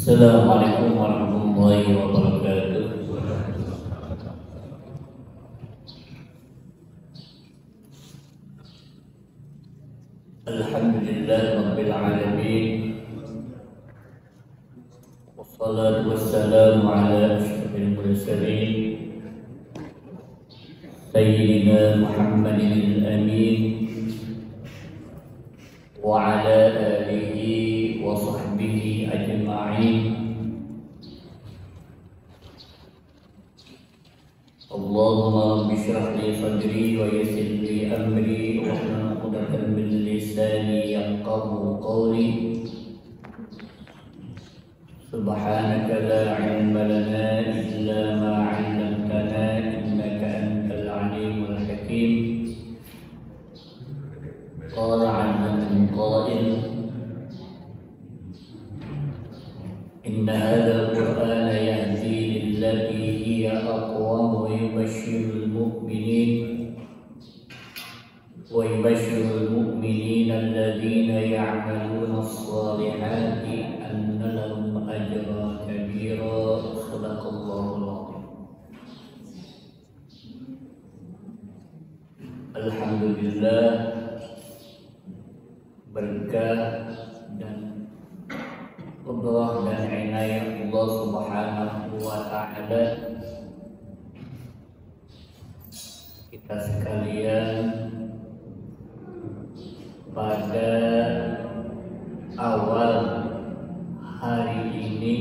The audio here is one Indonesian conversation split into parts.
Assalamualaikum warahmatullahi wabarakatuh. Alhamdulillah rabbil alamin. Wassalatu wassalamu ala asyrafil mursalin Sayyidina Muhammadin al-amin wa ala alihi wa sahbihi ajma'in. Allahumma rabbi shrah li sadri wa yassir li amri wahlul 'uqdatam min lisani yafqahu qawli. Subhanaka la 'ilma lana illa ma 'allamtana innaka antal 'alimul hakim. Qala 'azza min qa'il inna hadzal qur'ana yahdi lillati hiya aqwam wa yubashshirul mu'minina alladhina ya'maluna as-salihati anna lahum ajran kabira. Shadaqallahul 'azim. Alhamdulillah, berkah dan qudrah dan inayah Allah Subhanahu wa ta'ala, kita sekalian pada awal hari ini,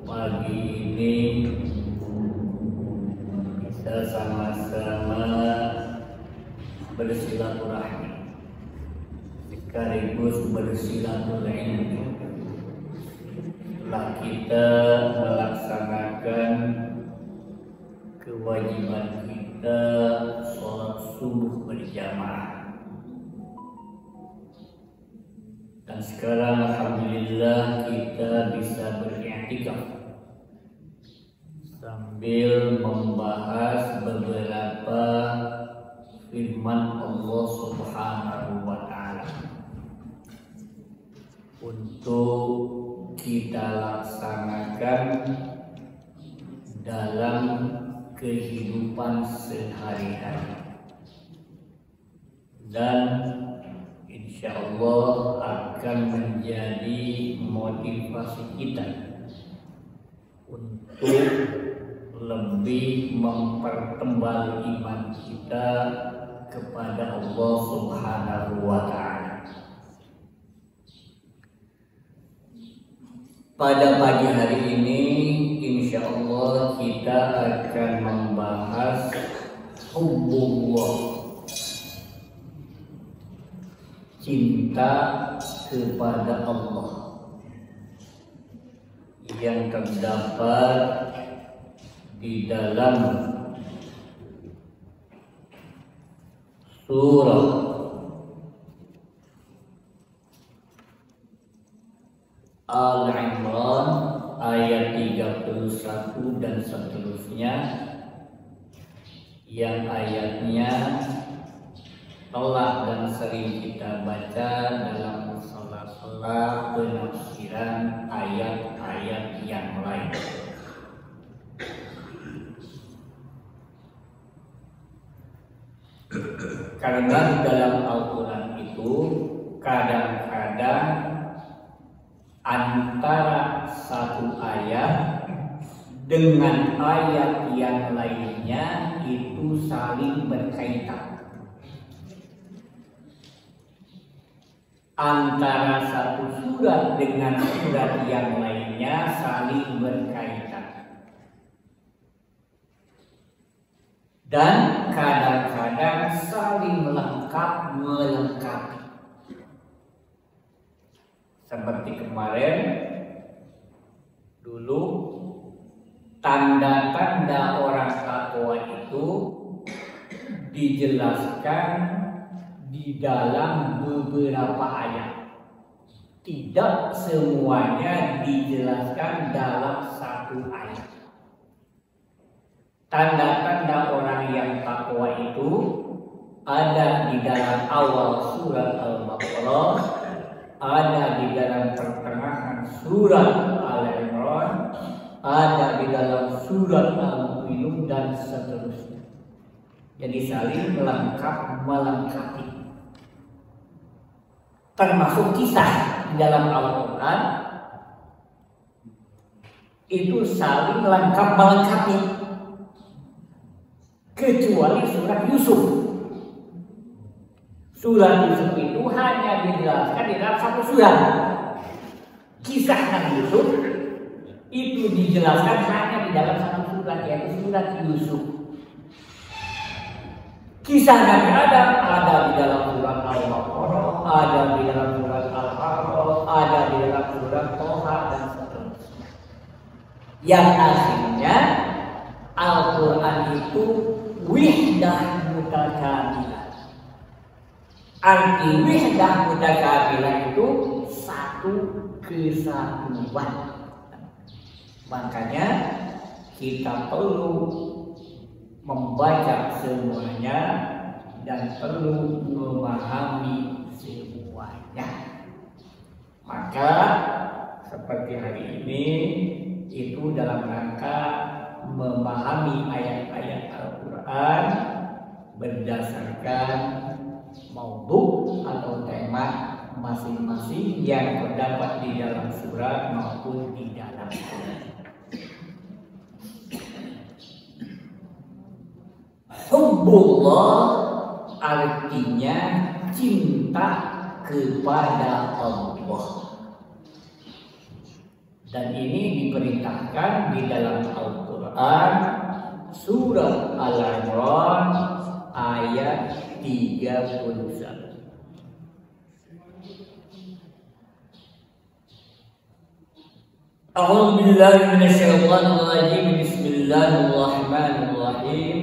pagi ini, bisa sama-sama bersilaturahmi sekaligus bersilaturahmi setelah kita melaksanakan kewajiban kita sholat subuh berjamaah. Dan sekarang alhamdulillah kita bisa beriktikaf sambil membahas beberapa firman Allah Subhanahu wa ta'ala untuk kita laksanakan dalam kehidupan sehari-hari, dan insya Allah akan menjadi motivasi kita untuk lebih mempertebal iman kita kepada Allah Subhanahu wa ta'ala. Pada pagi hari ini insya Allah kita akan membahas hubbullah, cinta kepada Allah, yang terdapat di dalam surah Al-Imran ayat 31 dan seterusnya, yang ayatnya telah dan sering kita baca dalam mushaf penafsiran ayat-ayat yang lain. Karena di dalam Al-Quran itu kadang-kadang antara satu ayat dengan ayat yang lainnya itu saling berkaitan. Antara satu surat dengan surat yang lainnya saling berkaitan. Dan kadang-kadang saling melengkapi. Seperti kemarin dulu, tanda-tanda orang takwa itu dijelaskan di dalam beberapa ayat. Tidak semuanya dijelaskan dalam satu ayat. Tanda-tanda orang yang takwa itu ada di dalam awal surat Al-Baqarah, ada di dalam pertengahan surat Al-Imran, ada di dalam surat Al-Mu'minun dan seterusnya. Jadi saling melengkapi. Termasuk kisah di dalam Al-Quran itu saling melengkapi, kecuali surat Yusuf. Surat Yusuf itu hanya dijelaskan di dalam satu surat. Kisah Nabi Yusuf itu dijelaskan hanya di dalam satu surat, yaitu surat Yusuf. Kisah Nabi Adam ada di dalam surat Al-Baqarah, ada di dalam surat Al-A'raf, ada di dalam surat Toha dan seterusnya. Yang akhirnya Al-Quran itu wihdah mutakamilah. Arti wihdah mutakamilah itu satu kesatuan. Makanya kita perlu membaca semuanya dan perlu memahami semuanya. Maka seperti hari ini itu dalam rangka memahami ayat-ayat Al-Quran berdasarkan maudhu atau tema masing-masing yang terdapat di dalam surat maupun di dalam Quran. Hubbullah artinya cinta kepada Allah. Dan ini diperintahkan di dalam Al-Quran surat Al-Imran ayat 31. A'udzu billahi minasyaitonir rajim. Bismillahirrahmanirrahim.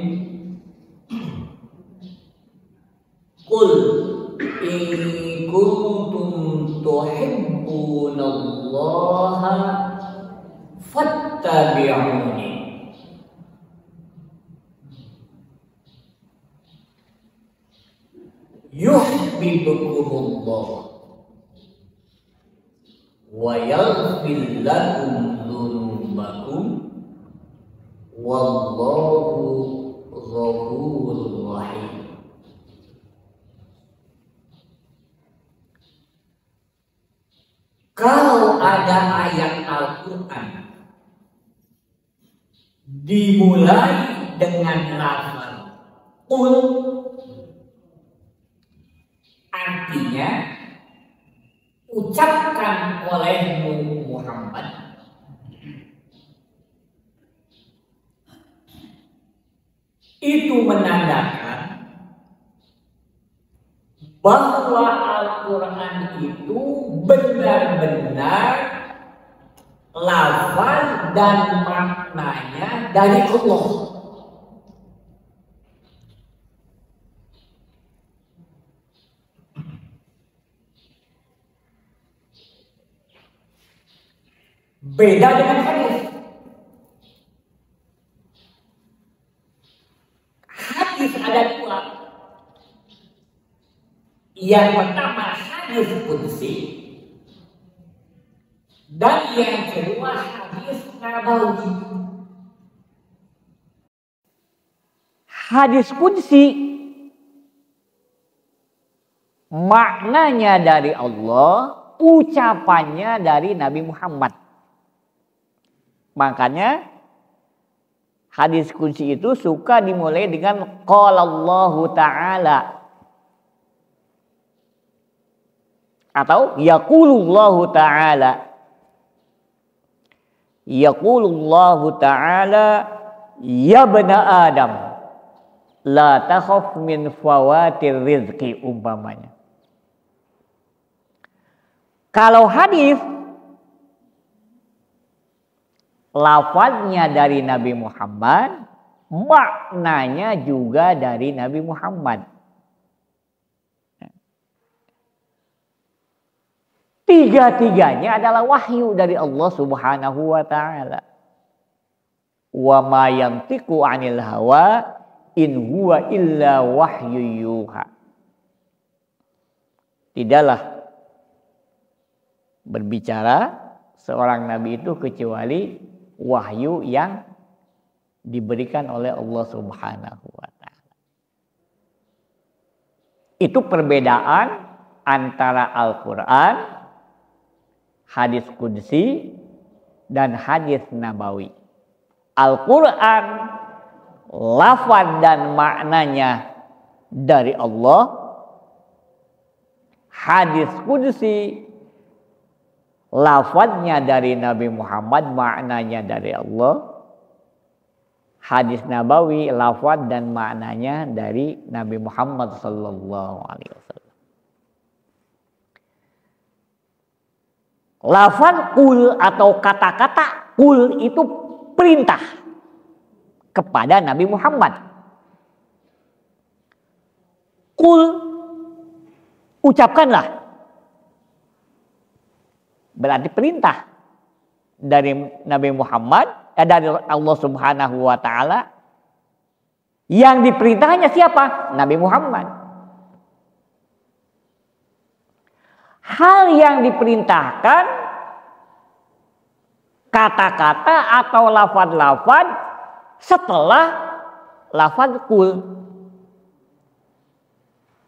Qul in kuntum tuhibbunallaha fattabi'uni. Yuhibbukumullah wa yaghfir lakum dzunubakum wallahu ghafurur rahim. Kalau ada ayat Al-Quran dimulai dengan lafaz qul, artinya ucapkan olehmu Muhammad. Itu menandakan bahwa Al-Quran itu benar-benar lafaz dan maknanya dari Allah. Beda dengan hadis. Hadis ada dua. Yang pertama hadis qudsi dan yang kedua hadis nabawi. Hadis qudsi maknanya dari Allah, ucapannya dari Nabi Muhammad. Makanya hadis qudsi itu suka dimulai dengan qala Allahu ta'ala atau yaqulullahu ta'ala. Yaqulullahu ta'ala ya bani Adam la takhaf min fawatir rizqi umpamanya. Kalau hadis lafaznya dari Nabi Muhammad, maknanya juga dari Nabi Muhammad. Tiga-tiganya adalah wahyu dari Allah Subhanahu wa ta'ala. Wa ma yantiqu 'anil hawa in huwa illa wahyu yuha. Tidaklah berbicara seorang nabi itu kecuali wahyu yang diberikan oleh Allah Subhanahu wa taala. Itu perbedaan antara Al-Qur'an, hadis qudsi dan hadis nabawi. Al-Qur'an lafaz dan maknanya dari Allah. Hadis qudsi lafaznya dari Nabi Muhammad, maknanya dari Allah. Hadis nabawi lafaz dan maknanya dari Nabi Muhammad sallallahu alaihi wasallam. Lafaz qul atau kata-kata qul itu perintah kepada Nabi Muhammad. Qul, ucapkanlah. Berarti perintah dari Nabi Muhammad, dari Allah Subhanahu wa taala. Yang diperintahnya siapa? Nabi Muhammad. Hal yang diperintahkan, kata-kata atau lafaz-lafaz setelah lafaz qul.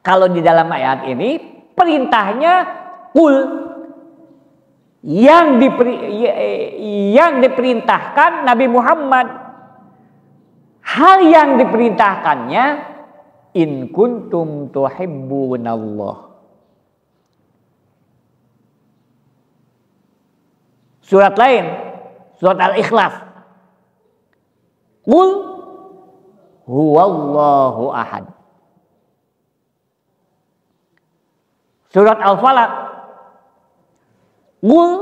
Kalau di dalam ayat ini perintahnya qul. Yang diperintahkan Nabi Muhammad. Hal yang diperintahkannya in kuntum tuhibbunallah. Surat lain, surat Al-Ikhlas. Qul huwallahu ahad. Surat Al-Falaq. Qul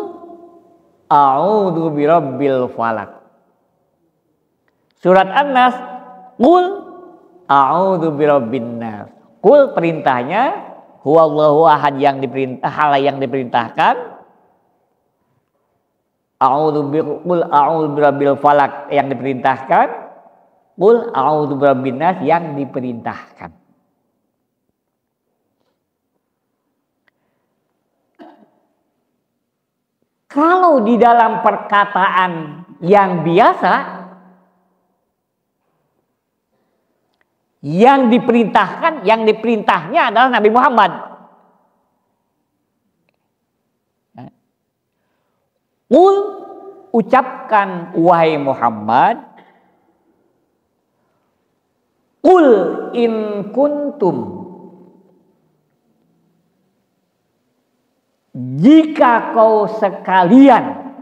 a'udzu birabbil falaq. Surat An-Nas. Qul a'udzu birabbin nas. Qul perintahnya huwallahu ahad, yang diperintah, hal yang diperintahkan. Qul a'udzu birabbil falaq yang diperintahkan. Qul a'udzu birabbin nas yang diperintahkan. Kalau di dalam perkataan yang biasa, yang diperintahkan, yang diperintahnya adalah Nabi Muhammad. Qul, ucapkan wahai Muhammad. Qul in kuntum, jika kau sekalian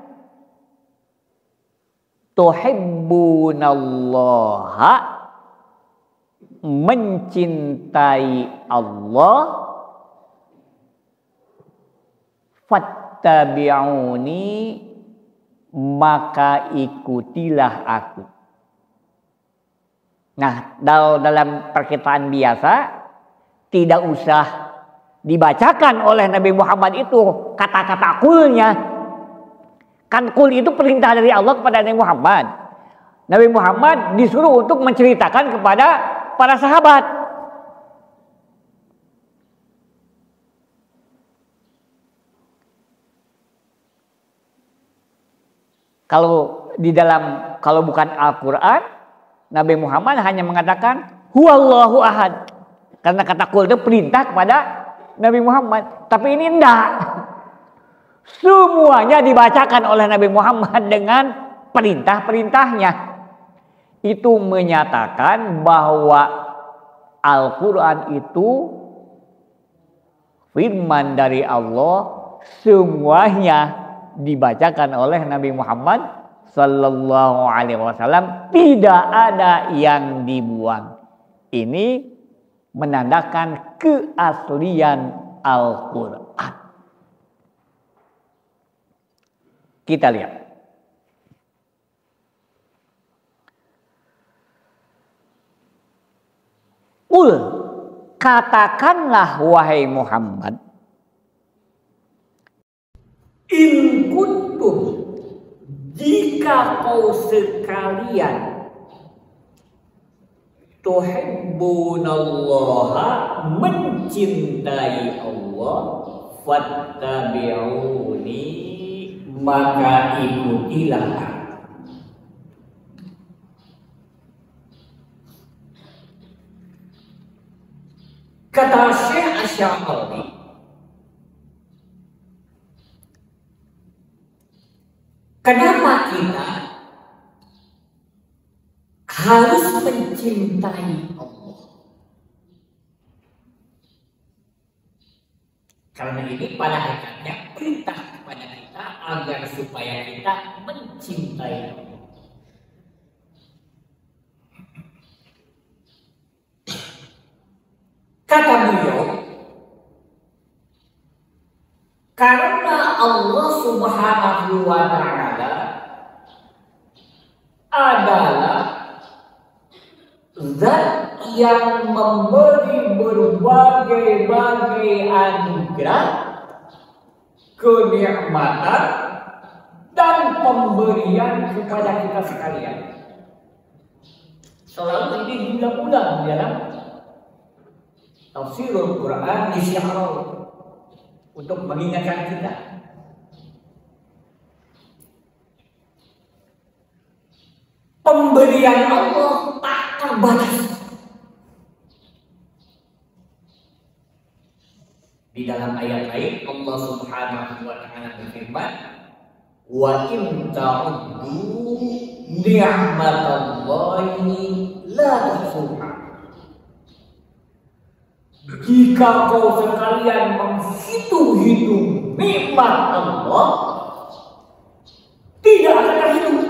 tuhibbunallaha, mencintai Allah, fattabi'uni, maka ikutilah aku. Nah, dalam perkataan biasa tidak usah dibacakan oleh Nabi Muhammad itu kata-kata qulnya. Kan qul itu perintah dari Allah kepada Nabi Muhammad. Nabi Muhammad disuruh untuk menceritakan kepada para sahabat. Kalau bukan Al-Qur'an, Nabi Muhammad hanya mengatakan huwallahu ahad. Karena kata qul itu perintah kepada Nabi Muhammad. Tapi ini enggak. Semuanya dibacakan oleh Nabi Muhammad dengan perintah-perintahnya. Itu menyatakan bahwa Al-Quran itu firman dari Allah, semuanya dibacakan oleh Nabi Muhammad Sallallahu Alaihi Wasallam, tidak ada yang dibuang. Ini menandakan keaslian Al-Quran. Kita lihat. Qul, katakanlah wahai Muhammad, in kuntum, jika kau sekalian tuhibbunallaha, mencintai Allah, fattabi'uni, maka ikutilah aku. Kata Syekh Asy-Sya'rani, kenapa kita harus mencintai Allah? Karena ini pada hakikatnya perintah kepada kita agar supaya kita mencintai Allah. Kata beliau, karena Allah Subhanahu wa Ta'ala adalah Zat yang memberi berbagai-bagai anugerah, kenikmatan, dan pemberian kepada kita sekalian. Selalu ini diulang-ulang dalam tafsirul Quran di Syi'ar untuk mengingatkan kita. Pemberian Allah tak terbatas. Di dalam ayat lain Allah Subhanahu wa Ta'ala berfirman, "Wa in ta'uddu ni'matallahi la tuhsuha." Jika kau sekalian menghitung-hitung nikmat Allah, tidak akan terhitung.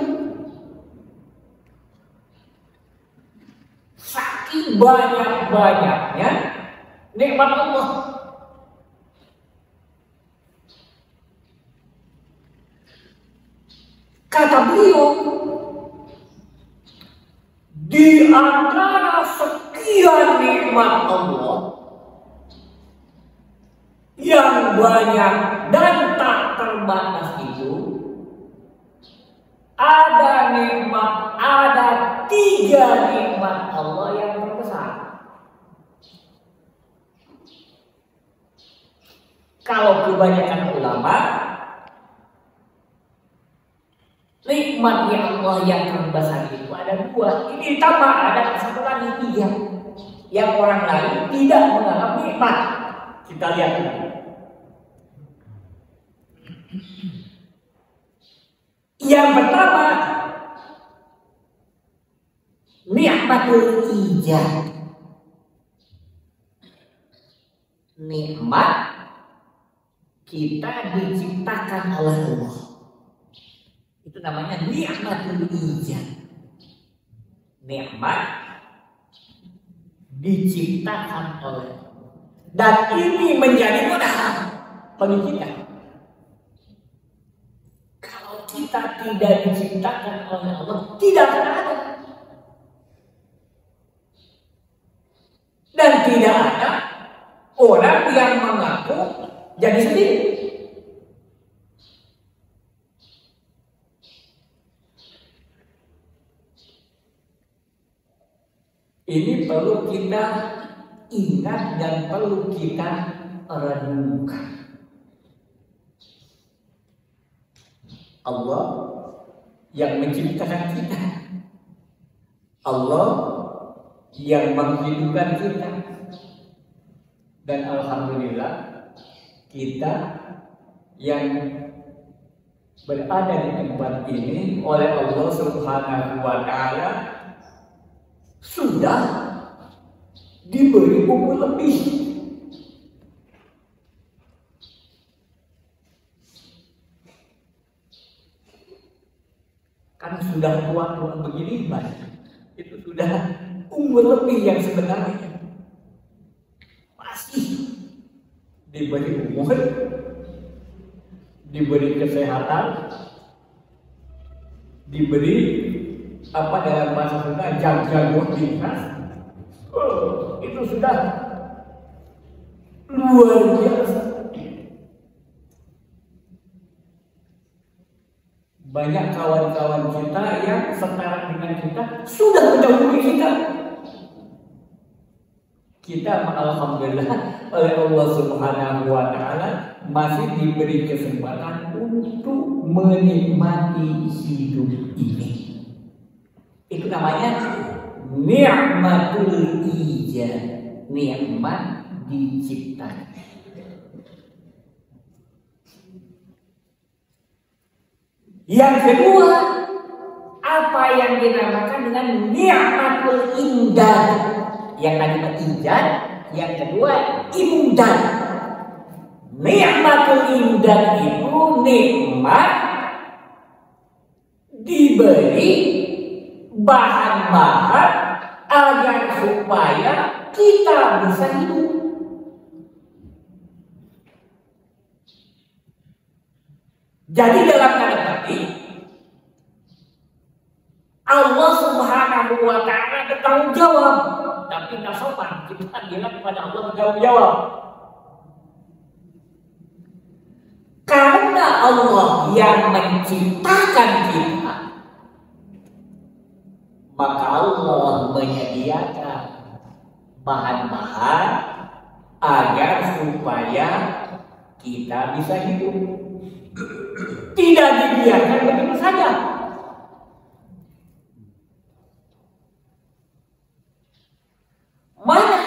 Saking banyak-banyaknya nikmat Allah. Kata beliau, di antara sekian nikmat Allah yang banyak dan tak terbatas itu, ada 3 nikmat Allah yang terbesar. Kalau kebanyakan ulama, nikmatnya Allah yang terbesar itu ada 2. Ini ditambah ada satu lagi 3 yang orang lain tidak menganggap nikmat. Kita lihat ini. Yang pertama, nikmatul ijad. Nikmat kita diciptakan oleh Allah. Itu namanya nikmatul ijad. Nikmat diciptakan oleh Allah. Dan ini menjadi modal bagi kita. Kalau kita tidak diciptakan oleh Allah, tidak akan ada. Dan tidak ada orang yang mengaku jadi sendiri. Ini perlu kita ingat dan perlu kita renungkan. Allah yang menciptakan kita, Allah yang menghidupkan kita, dan alhamdulillah kita yang berada di tempat ini oleh Allah Subhanahu wa Ta'ala sudah diberi umur lebih. Kan sudah tua-tua begini banyak. Itu sudah umur lebih yang sebenarnya masih diberi umur, diberi kesehatan, diberi apa dalam bahasa Sunda jago dinas. Itu sudah luar biasa. Banyak kawan-kawan kita yang setara dengan kita sudah mendahului kita. Kita alhamdulillah oleh Allah Subhanahu wa Ta'ala, masih diberi kesempatan untuk menikmati hidup ini. Itu namanya ni'matul ijad, nikmat diciptakan. Yang kedua, apa yang dinamakan dengan ni'matul imdad. Yang tadi ijad, yang kedua imdad. Ni'matul imdad itu nikmat diberi bahan-bahan agar supaya kita bisa hidup. Jadi dalam tanda petik, Allah Subhanahu wa Ta'ala bertanggung jawab, tapi tak sopan kita bilang kepada Allah bertanggung jawab. Karena Allah yang menciptakan kita, maka Allah menyediakan bahan-bahan agar supaya kita bisa hidup. Tidak dibiarkan begitu saja. Mana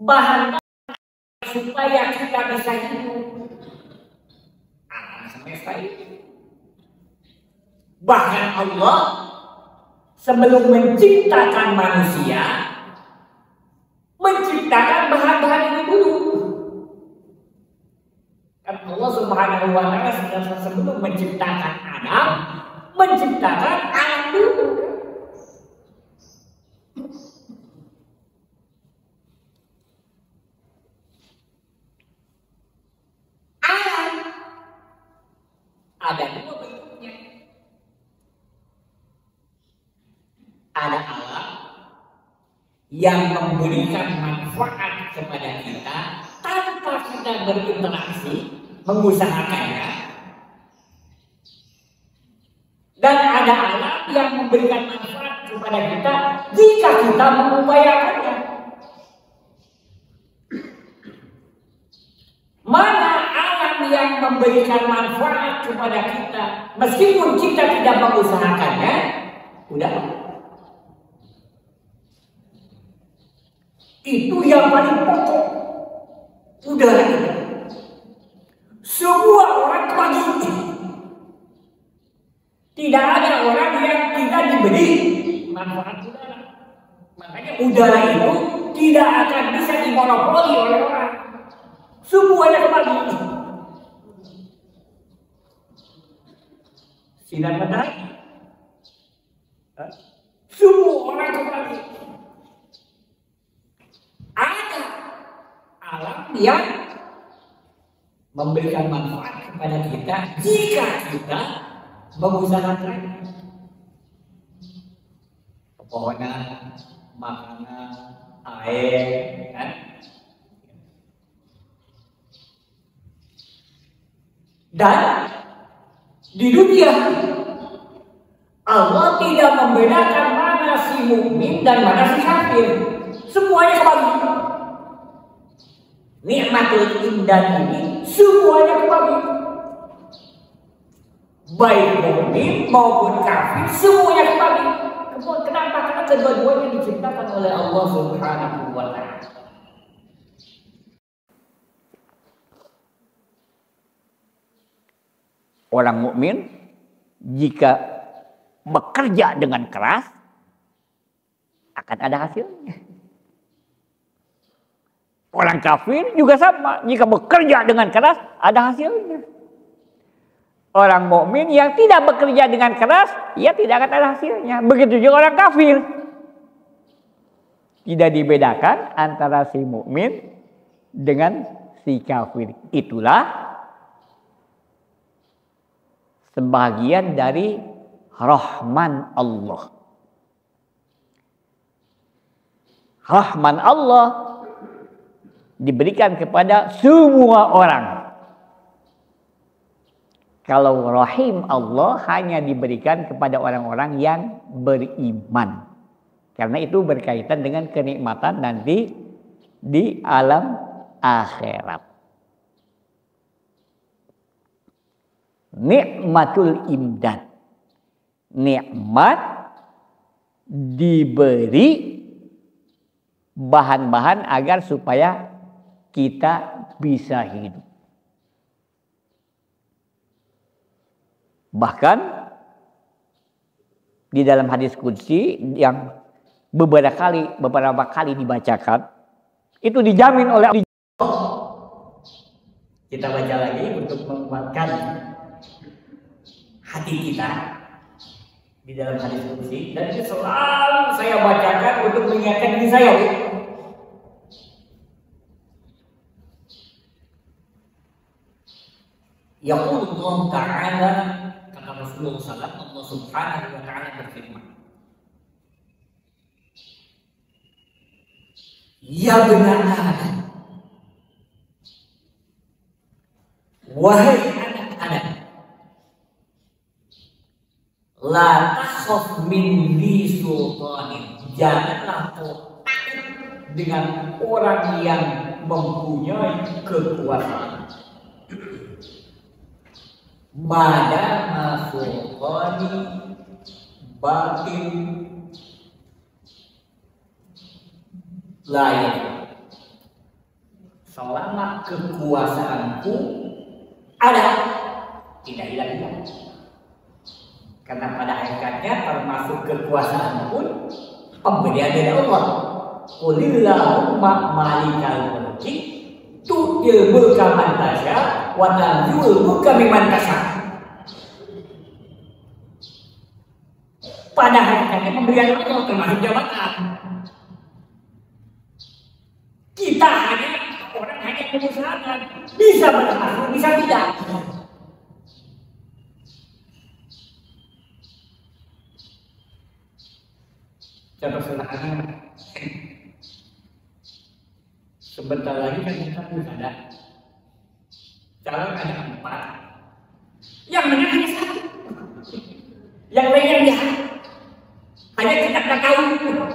bahan supaya kita bisa hidup? Alam semesta ini. Bahkan Allah sebelum menciptakan manusia, menciptakan bahan-bahan ini dulu. Karena Allah Subhanahu wa Ta'ala sebelum menciptakan Adam, menciptakan alam dulu. Alam ada dua bentuknya. Ada alam yang memberikan manfaat kepada kita tanpa kita berinteraksi, mengusahakannya. Dan ada alam yang memberikan manfaat kepada kita jika kita mengupayakannya. Mana alam yang memberikan manfaat kepada kita meskipun kita tidak mengusahakannya? Udah. Itu yang paling pokok. Udara itu. Semua orang pagi. Tidak ada orang yang tidak diberi manfaat udara. Makanya udara itu tidak akan bisa dimonopoli oleh orang. Semuanya kembali. Sinar matahari. Semua orang kembali. Ada alam yang memberikan manfaat kepada kita jika kita mengusahakan. Pepohonan, makanan, air, kan? Dan di dunia Allah tidak membedakan mana si mukmin dan mana si kafir. Semuanya kembali. Nikmatul imdad ini semuanya kembali. Baik mukmin maupun kafir semuanya kembali. Kenapa? Karena kedua-duanya diciptakan oleh Allah Subhanahu wa Ta'ala. Orang mukmin jika bekerja dengan keras akan ada hasilnya. Orang kafir juga sama, jika bekerja dengan keras ada hasilnya. Orang mukmin yang tidak bekerja dengan keras, ia tidak akan ada hasilnya. Begitu juga orang kafir. Tidak dibedakan antara si mukmin dengan si kafir. Itulah sebagian dari rahman Allah. Rahman Allah diberikan kepada semua orang. Kalau rahim Allah hanya diberikan kepada orang-orang yang beriman. Karena itu berkaitan dengan kenikmatan nanti di alam akhirat. Nikmatul imdad. Nikmat diberi bahan-bahan agar supaya kita bisa hidup. Bahkan di dalam hadis qudsi yang beberapa kali dibacakan, itu dijamin oleh Allah. Kita baca lagi untuk menguatkan hati kita di dalam hadis qudsi, dan itu selalu saya bacakan untuk mengingatkan diri saya. Yaqulullah Ta'ala, kata Rasulullah SAW, Allah Subhanahu wa Ta'ala berfirman, ya benar Adam, wahai anak Adam, la takhaf min dhi sultanin, janganlah kau takut dengan orang yang mempunyai kekuasaan. Madama sultani batin lain, selama kekuasaanku ada, tidak hilang. Karena pada hakikatnya termasuk kekuasaan pun pemberian dari Allah. Qulillahumma malikal mulki tu'til mulka man tasya wa tanzi'ul mulka mimman tasya. Pada hakikatnya pemberian Allah termasuk jabatan. Kita hanya orang hanya mengusahakan, bisa berhasil, bisa tidak. Contoh sederhana, sebentar lagi kan kita pilkada, calon ada 4, yang menang hanya 1, yang lainnya dia hanya kita tak tahu,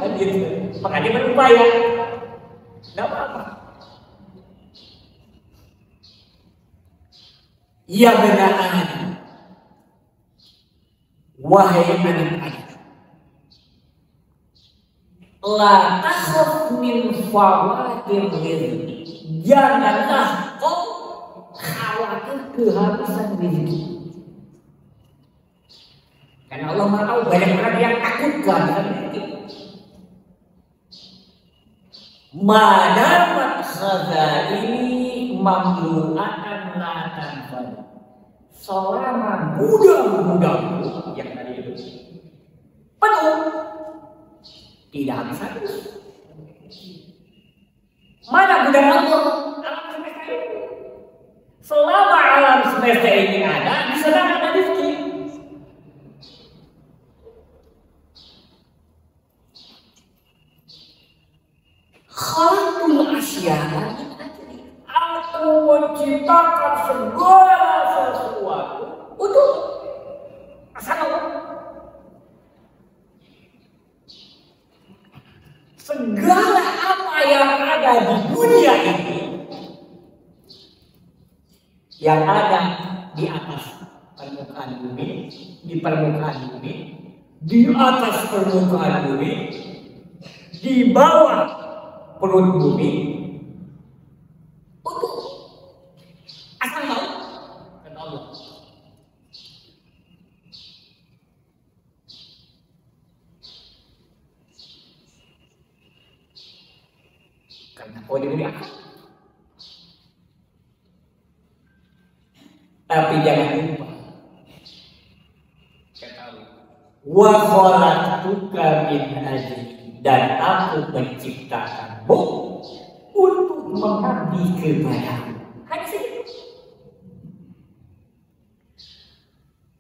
kan gitu. Maka dia berupaya, tidak apa-apa. Ya benar Adam, wahai anak Adam, la takhaf min fawatir rizki, janganlah kau khawatir kehabisan rezeki. Karena Allah Maha tahu banyak orang yang takut kehabisan rezeki. Madamat khazaini mamlu'atan la tanfad, selama gudang-gudangku yang tadi itu penuh, tidak habis-habis. Mana gudang Allah? Alam semesta ini. Selama alam semesta ini ada, di sana ada rezeki. Khalaqul asya'a, aku menciptakan segala sesuatu untuk asal Allah. Segala apa yang ada di dunia ini, yang ada di atas permukaan bumi, di permukaan bumi, di atas permukaan bumi, di bawah perut bumi, untuk asal tahu kata Allah. Karena kau diberi akal. Tapi jangan lupa, ketahui, wa khalaqtuka min ajli, dan aku menciptakanmu untuk mengabdi kepadamu. Hanya segitu.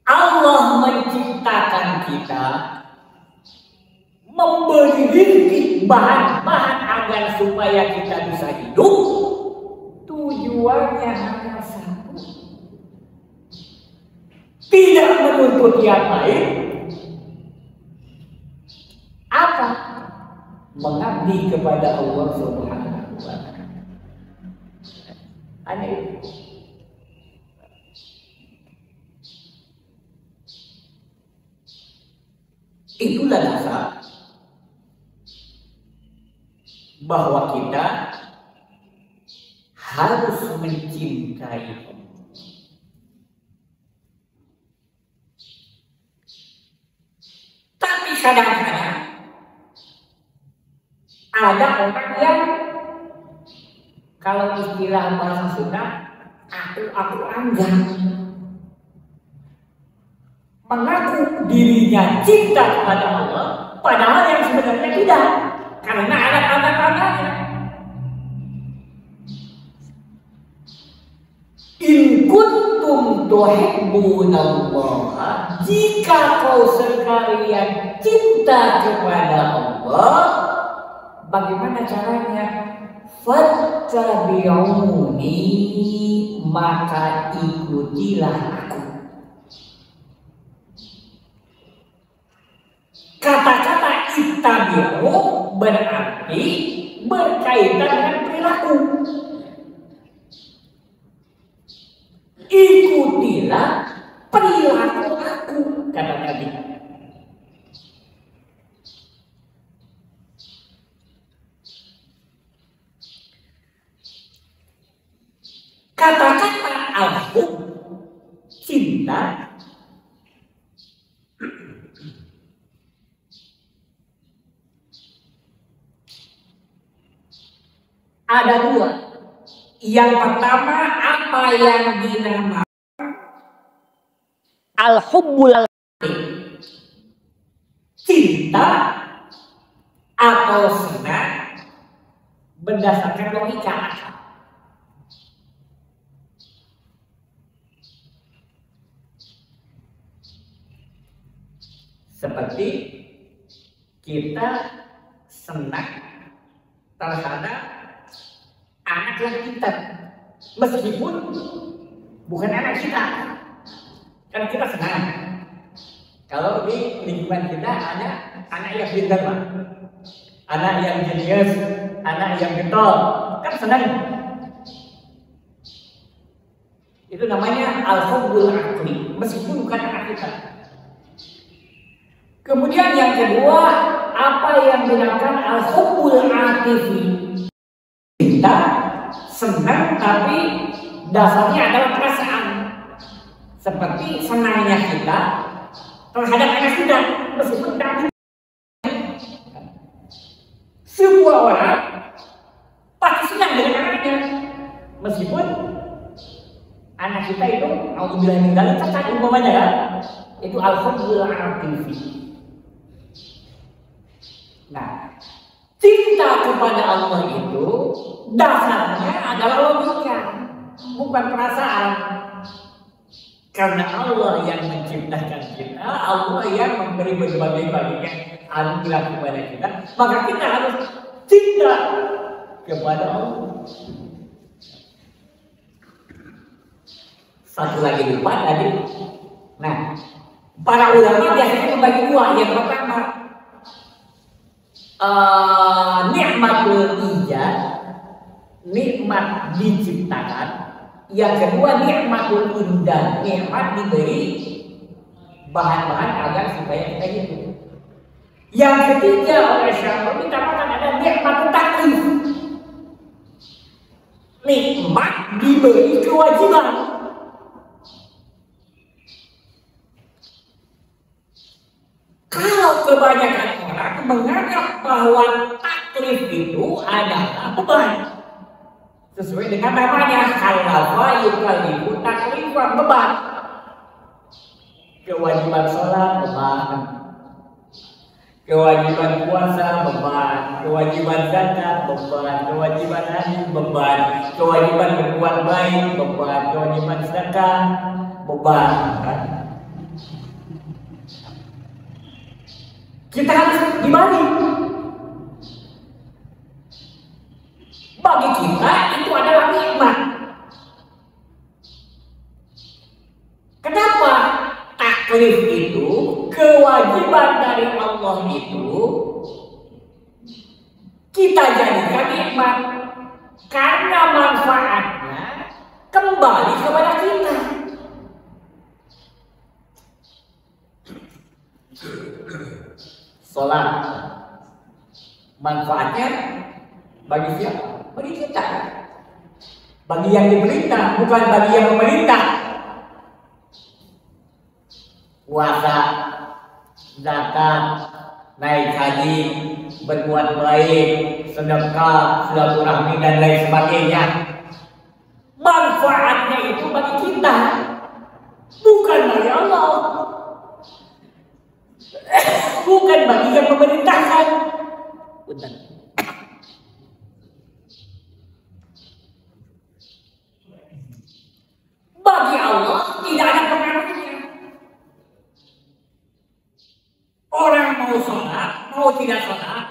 Allah menciptakan kita, memberi rezeki, bahan-bahan agar supaya kita bisa hidup. Tujuannya hanya satu, tidak menuntut yang lain. Apa? Mengabdi kepada Allah Subhanahu. wa ta'ala. Aneh. Itulah dasar bahwa kita harus mencintai Allah. Tapi kadang-kadang ada orang yang kalau istilah bahasa Sunda, aku anggap mengaku dirinya cinta kepada Allah, padahal yang sebenarnya tidak, karena ada tanda-tandanya. In kuntum tuhibbunallaha, jika kau sekalian cinta kepada Allah, bagaimana caranya? Fattabi'uni, maka ikutilah aku. Kata-kata ittabi'u berarti berkaitan dengan perilaku. Ikutilah perilaku aku, kata Nabi. Kata-kata al-hub, cinta, ada dua. Yang pertama, apa yang dinamakan al-hubbul, cinta atau senang berdasarkan logika. Seperti kita senang terhadap anak yang kita, meskipun bukan anak kita, kan kita senang kalau di lingkungan kita ada anak yang pintar, anak yang jenius, anak yang getol, kan senang. Itu namanya al-hubbul aqli, meskipun bukan anak kita. Kemudian yang kedua, apa yang dinamakan al-hubbul atifi, cinta, senang, tapi dasarnya adalah perasaan. Seperti senangnya kita terhadap anak kita, meskipun tidak. Semua orang pasti senang dengan anaknya, meskipun anak kita itu alhamdulillah meninggal cacat umpamanya ya, itu al-hubbul atifi. Nah, cinta kepada Allah itu dasarnya adalah logika, bukan perasaan. Karena Allah yang menciptakan kita, Allah yang memberi berbagai anugerah kepada kita, maka kita harus cinta kepada Allah. Satu lagi lupa tadi. Nah, para ulama biasanya membagi dua. Yang pertama, nikmatul ijad, nikmat diciptakan. Yang kedua, nikmatul imdad, nikmat diberi bahan-bahan agar supaya kita hidup. Yang ketiga, oleh Syafi'i dikatakan ada nikmatul taklif, nikmat diberi kewajiban. Kalau kebanyakan orang menganggap bahwa taklif itu adalah beban, sesuai dengan namanya, kalafa yukallifu taklifan, beban. Kewajiban sholat beban, kewajiban puasa beban, kewajiban zakat beban, kewajiban haji beban, kewajiban berbuat baik beban, kewajiban sedekah beban. Kita harus dibagi. Bagi kita itu adalah nikmat. Kenapa? Taklif itu, kewajiban dari Allah itu kita jadikan nikmat. Karena manfaatnya kembali kepada kita. Sholat manfaatnya bagi siapa? Bagi kita. Bagi yang diperintah, bukan bagi yang memerintah. Puasa, zakat, naik haji, berbuat baik, sedekah, silaturahmi dan lain sebagainya. Manfaatnya itu bagi kita, bukan bagi Allah, bukan bagi yang memerintahkan. Benar. Bagi Allah tidak ada pengaruhnya. Orang mau sholat, mau tidak sholat,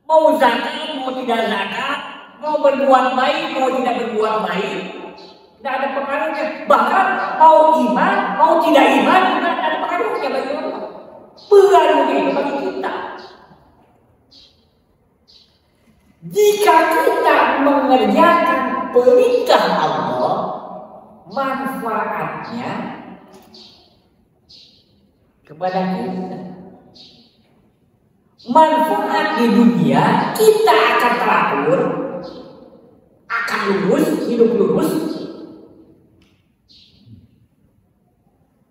mau zakat, mau tidak zakat, mau berbuat baik, mau tidak berbuat baik, tidak ada pengaruhnya. Bahkan mau iman, mau tidak iman, tidak ada pengaruhnya bagi Allah. Pengaruhnya itu bagi kita. Jika kita mengerjakan perintah Allah, manfaatnya kepada kita. Manfaat di dunia, kita akan teratur, akan lurus, hidup lurus.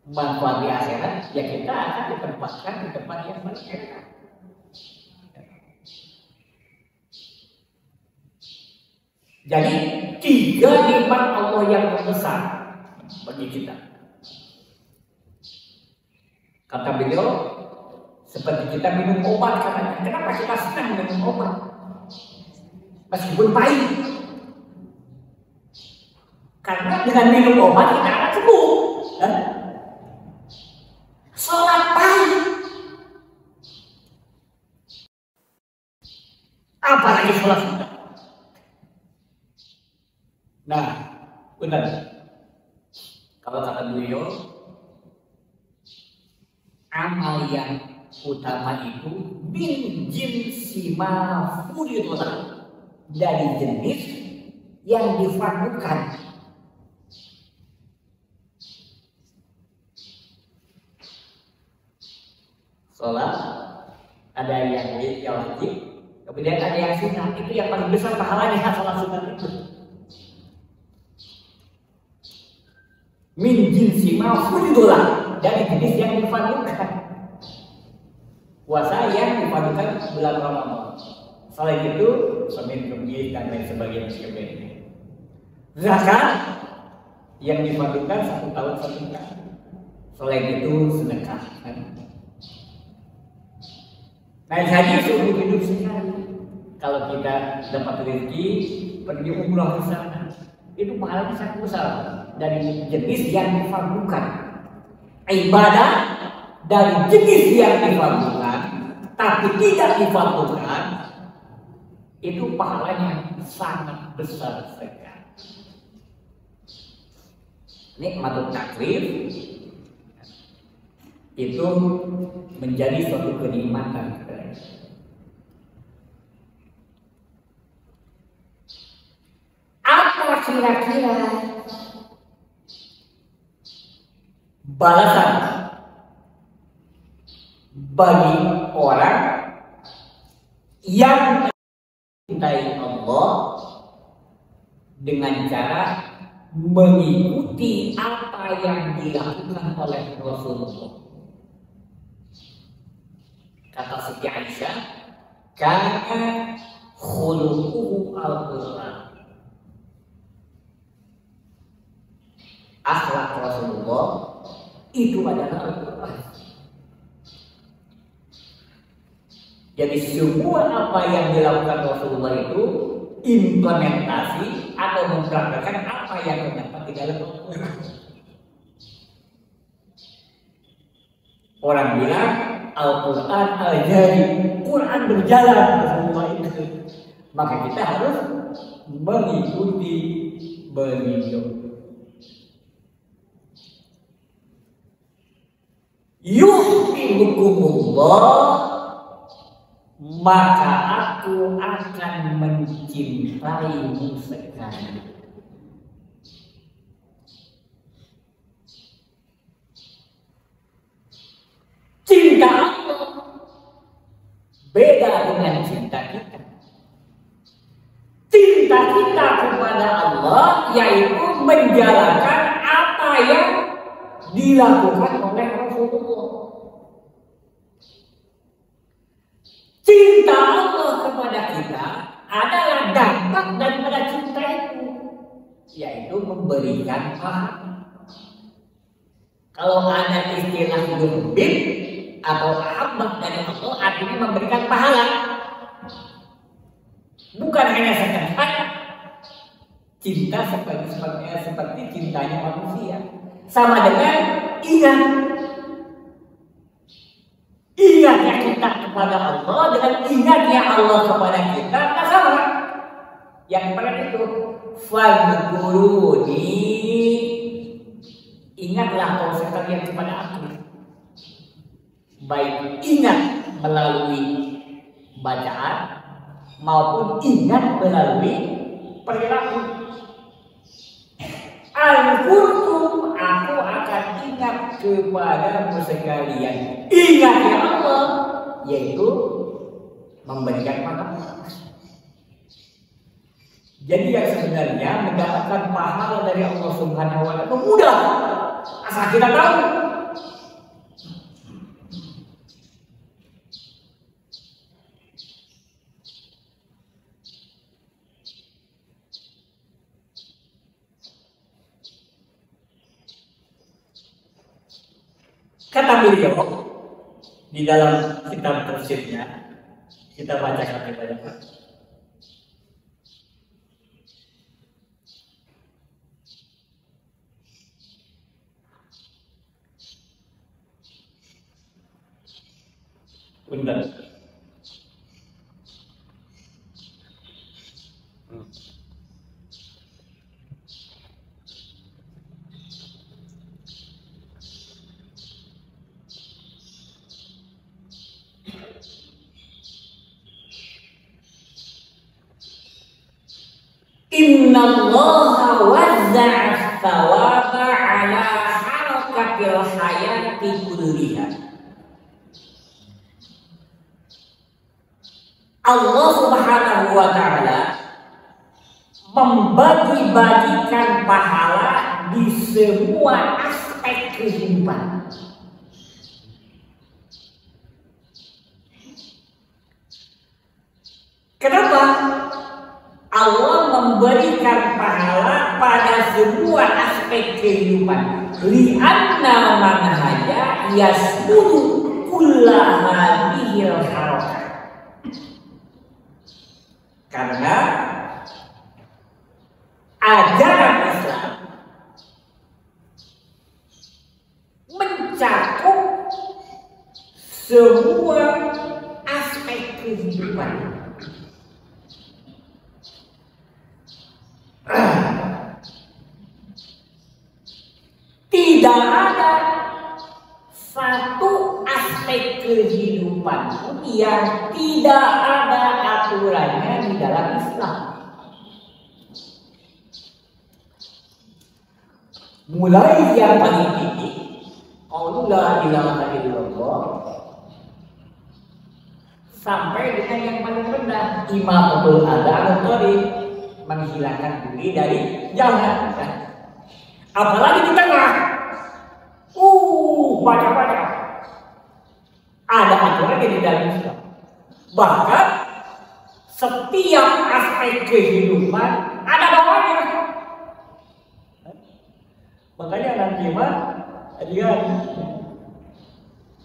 Manfaat di akhirat, ya kita akan ditempatkan di tempat yang berbeda. Jadi 3 nikmat Allah yang terbesar bagi kita. Kata beliau, seperti kita minum obat katanya. Kenapa kita senang minum obat? Meskipun pahit. Karena dengan minum obat kita akan sembuh. Sholat pahit. Apalagi sholat sunnah. Nah, benar. Kalau kata beliau, amal yang utama itu min jinsi ma furidullah, dari jenis yang difardukan. Sholat ada yang wajib, kemudian ada yang sunnah. Itu yang paling besar pahalanya sholat sunnah itu. Min jinsi ma furidullah, dari jenis yang difardukan. Puasa yang difardukan bulan Ramadan. Selain itu, Senin, Kamis dan lain sebagainya. Zakat yang difardukan 1 tahun 1 kali. Selain itu, sedekah. Naik haji seumur hidup sekali. Kalau kita dapat rezeki, pergi umrah ke sana, itu pahalanya sangat besar. Dari jenis yang difardukan, ibadah dari jenis yang difardukan tapi tidak difardukan, itu pahalanya sangat besar sekali. Nikmatul taklif itu menjadi suatu kenikmatan. Apa kira-kira balasan bagi orang yang mencintai Allah dengan cara mengikuti apa yang dilakukan oleh Rasulullah? Kata Siti Aisyah, kana khuluquhu al-Qur'an. Akhlak Rasulullah itu adalah Al-Quran. Jadi semua apa yang dilakukan Rasulullah itu implementasi atau mempraktikkan apa yang terdapat di dalam Al-Quran. Orang bilang Al-Quran al-jari, Quran berjalan semua itu. Maka kita harus mengikuti beliau. Yuhibbukumullah, maka aku aku akan mencintaimu sekali. Cinta Allah beda dengan cinta kita. Cinta kita kepada Allah yaitu menjalankan apa yang dilakukan oleh Rasulullah. Cinta Allah kepada kita adalah dampak daripada cinta itu, yaitu memberikan pahala. Kalau ada istilah yuhib atau ahabah dari Allah artinya memberikan pahala. Bukan hanya sekedar cinta seperti cintanya manusia. Sama dengan ingatnya kita kepada Allah dengan ingatnya Allah kepada kita, tak sama. Yang pada itu fadhkuruni, ingatlah kau sekalian kepada aku. Baik ingat melalui bacaan maupun ingat melalui perilaku. Al-Qur'an, aku akan ingat kepadamu sekalian. Ingat ya Allah, yaitu memberikan pahala. Jadi yang sebenarnya mendapatkan pahala dari Allah Subhanahu wa Ta'ala mudah, asal kita tahu. Kata beliau di dalam kitab tafsirnya, kita baca kata beliau. Bentar. Inna Allah wazza'a thawaba ala harakatil hayati kulliha. Allah Subhanahu wa Ta'ala membagi-bagikan pahala di semua aspek kehidupan. Kenapa? Allah memberikan pahala pada semua aspek kehidupan. Li'anna manhaja yasbudu kullaha bihil harakah. Karena ajaran Islam mencakup semua aspek kehidupan. Tidak ada satu aspek kehidupan yang tidak ada aturannya di dalam Islam. Mulai yang paling tinggi, la ilaha illallah, sampai dengan yang paling rendah, imamatul adhan tariq, menghilangkan diri dari jalan. Apalagi di tengah, baca-baca, ada aturan di dalam Islam. Bahkan setiap aspek kehidupan ada bawahnya. Makanya nanti dia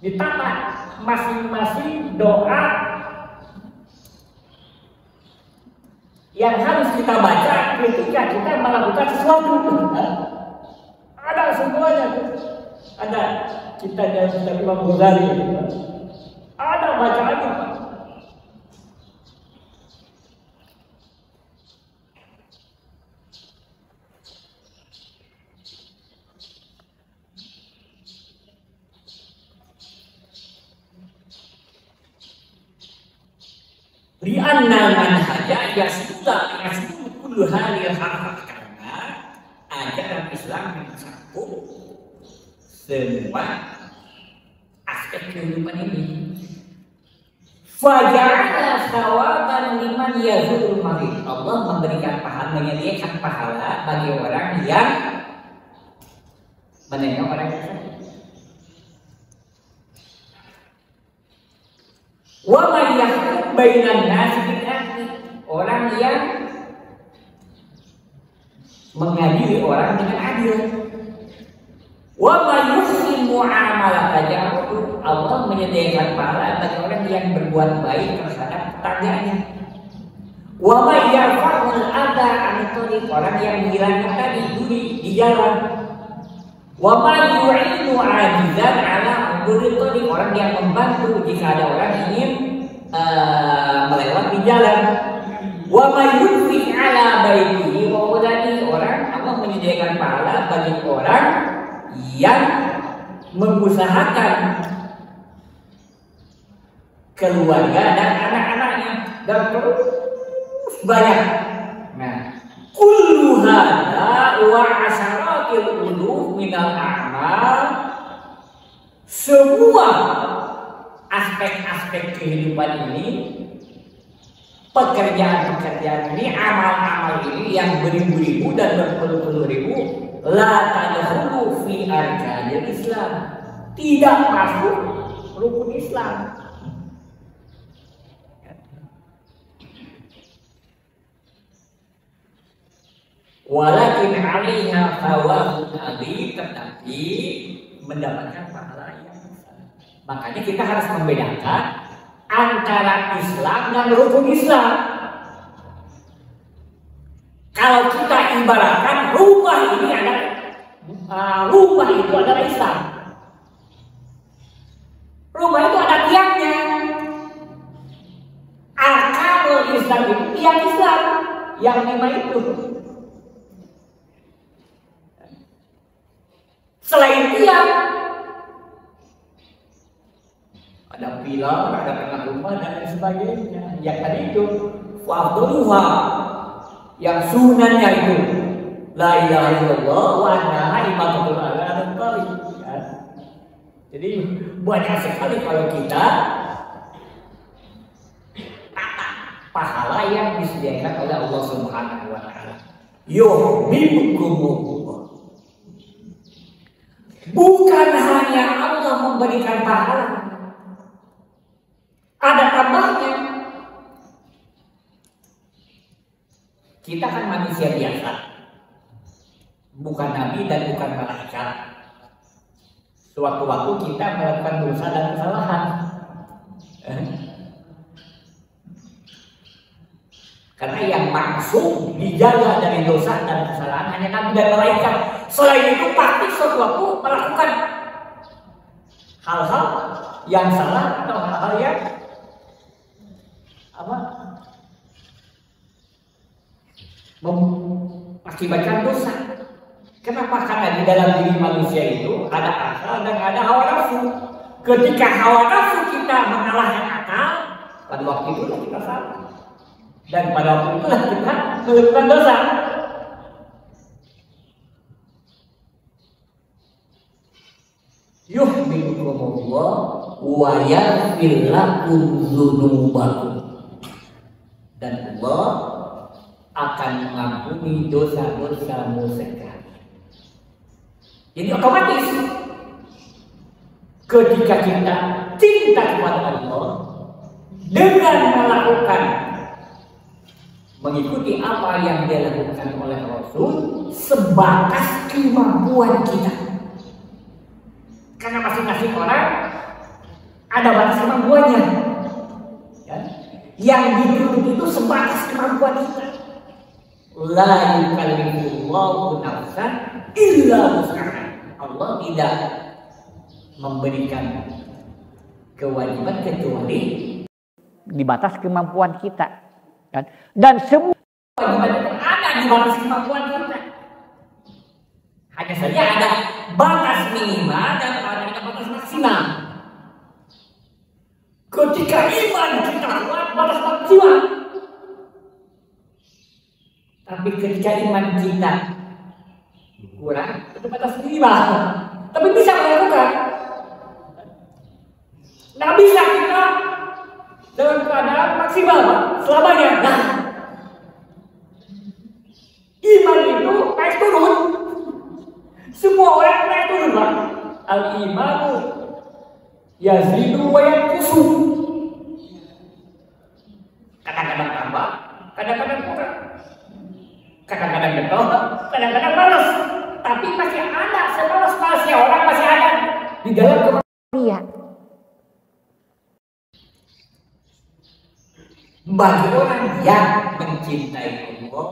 ditata masing-masing doa yang harus kita baca ketika kita melakukan sesuatu. Ada semuanya. Ada kita Imam Ghazali. Ada bacaannya. Li'anna manhaja yasbuta kullu halil haq, karena ajaran Islam mencakup semua aspek kehidupan ini. Faja'ala thawaban liman yazurul marid. Allah memberikan pahala, menyediakan pahala bagi orang yang menengok orang yang sakit. Wa may yahkum bainan nasi bil adli, orang yang mengadili orang dengan adil. Wa may yuhsin mu'amalata ja'u, Allah menyediakan pahala bagi orang yang berbuat baik terhadap tetangganya. Wa may yarfa'ul adha 'an thariq, orang yang menghilangkan tadi duri di jalan. Wa may yu'inu 'ajizan 'ala 'uduri thariq, orang yang membantu jika ada orang ingin melewati jalan. Wa may yunfiq 'ala baitihi wa waladihi, orang Allah menyediakan pahala bagi orang yang mengusahakan keluarga dan anak-anaknya, dan terus banyak. Nah, kullu hadza wa asaratil uluf minal a'mal, semua aspek-aspek kehidupan ini, pekerjaan-pekerjaan ini, amal-amal ini yang beribu-ribu dan berpuluh-puluh ribu, la tadkhulu fi arkanil Islam, tidak masuk rukun Islam. Walakin 'alaiha thawabun 'adzim, tetapi mendapatkan pahala yang besar. Makanya kita harus membedakan antara Islam dan rukun Islam. Kalau kita ibaratkan rumah ini adalah rumah itu adalah Islam. Rumah itu ada tiangnya. Arkanul Islam itu tiang Islam yang 5 itu. Selain tiang, ada pilar, ada tengah rumah dan lain sebagainya. Yang tadi itu fardhuha, yang sunannya itu la ilaha illallah wa anna imatul ala tariq. Jadi banyak sekali kalau kita pahala yang disediakan oleh Allah Subhanahu wa taala. Yuhibbukumullah. Bukan hanya Allah memberikan pahala, ada tambahnya. Kita kan manusia biasa, bukan nabi dan bukan malaikat. Sewaktu-waktu kita melakukan dosa dan kesalahan. Karena yang maksum dijaga dari dosa dan kesalahan hanya nabi dan malaikat. Selain itu pasti suatu waktu melakukan hal-hal yang salah atau hal-hal yang mengakibatkan dosa. Kenapa? Karena di dalam diri manusia itu ada akal dan ada hawa nafsu. Ketika hawa nafsu kita mengalahkan akal, pada waktu itulah kita salah. Dan pada waktu itulah kita melakukan dosa. Yuhibbukumullah wa yaghfir lakum dzunubakum, dan Allah akan mengampuni dosa-dosamu sekali. Jadi otomatis ketika kita cinta kepada Allah dengan melakukan mengikuti apa yang dilakukan oleh Rasul sebatas kemampuan kita. Karena masing-masing orang ada batas kemampuannya. Ya? Yang dituntut itu sebatas kemampuan kita. La yukallifullahu nafsan illa wus'aha. Allah tidak memberikan kewajiban kecuali di batas kemampuan kita. Kan? Dan semua kewajiban ada di batas kemampuan kita. Hanya saja ada batas minimal dan ada batas maksimal. Ketika iman kita kuat, batas maksimal maksimal. Tapi ketika iman kita kurang, itu batas minimal. Tapi bisa melakukan. Nggak bisa kita dalam keadaan maksimal selamanya. Nah, iman itu naik turun. Semua orang naik turun, Pak. Al-imanu yazidu wa yanqusu. Kadang-kadang tambah, kadang-kadang kurang. Kadang-kadang getol, kadang-kadang malas. Tapi masih ada, semalas-malasnya orang masih ada di dalam kemaksiatan. Bagi orang yang mencintai Allah,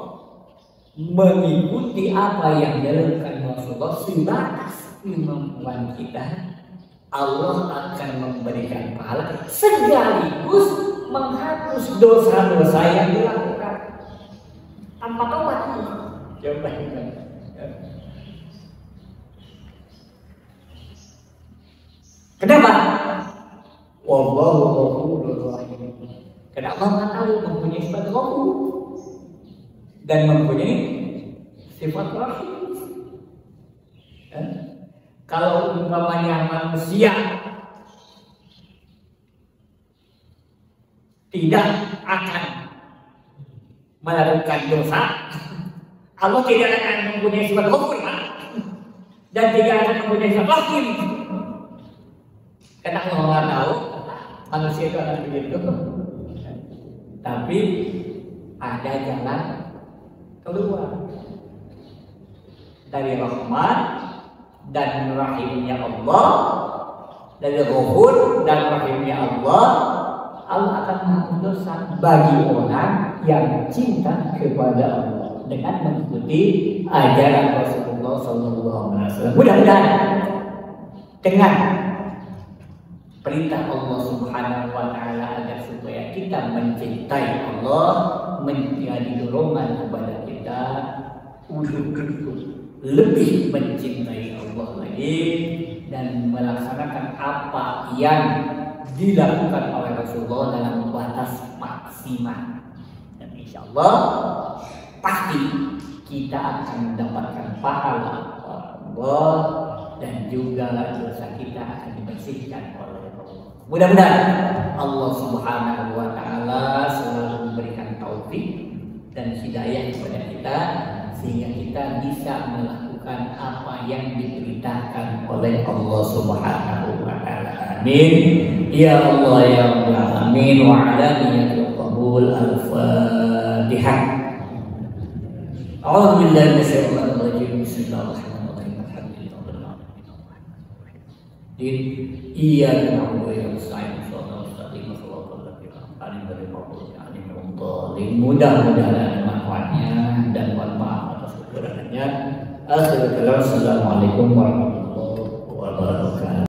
mengikuti apa yang dilakukan Rasulullah sebatas kemampuan kita, Allah akan memberikan pahala sekaligus menghapus dosa-dosa yang dilakukan tanpa tobat. Coba kita. Kenapa? Wallahu ghafurur rahim. Kenapa Allah tahu mempunyai sifat ghafur dan mempunyai sifat rahim? Kalau umpamanya manusia tidak akan melakukan dosa, Allah tidak akan mempunyai sifat ghafur dan tidak akan mempunyai sifat rahim. Karena Allah tahu manusia itu akan begitu. Tapi ada jalan keluar dari rahmat dan rahimnya Allah, dari ghafur dan rahimnya Allah. Allah akan menghapus dosa bagi orang yang cinta kepada Allah dengan mengikuti ajaran Rasulullah SAW. Mudah-mudahan dengan perintah Allah Subhanahu wa Ta'ala agar supaya kita mencintai Allah, menjadi dorongan kepada kita untuk lebih mencintai Allah lagi dan melaksanakan apa yang dilakukan oleh Rasulullah dalam batas maksimal. Dan insya Allah pasti kita akan mendapatkan pahala Allah dan juga dosa kita akan dibersihkan oleh Allah. Mudah-mudahan Allah Subhanahu wa Ta'ala selalu memberikan taufik dan hidayah kepada kita sehingga kita bisa melakukan apa yang diperintahkan oleh Allah Subhanahu wa Ta'ala. Amin. Ya Allah ya Rabbal alamin wa ala niyatil qabul. Al-Fatihah. A'udzu billahi minasyaitonir rajim. Bismillahirrahmanirrahim. Iyyaka na'budu wa iyyaka nasta'in. Mudah-mudahan ada manfaatnya dan mohon maaf atas kekurangannya. Assalamualaikum warahmatullahi wabarakatuh.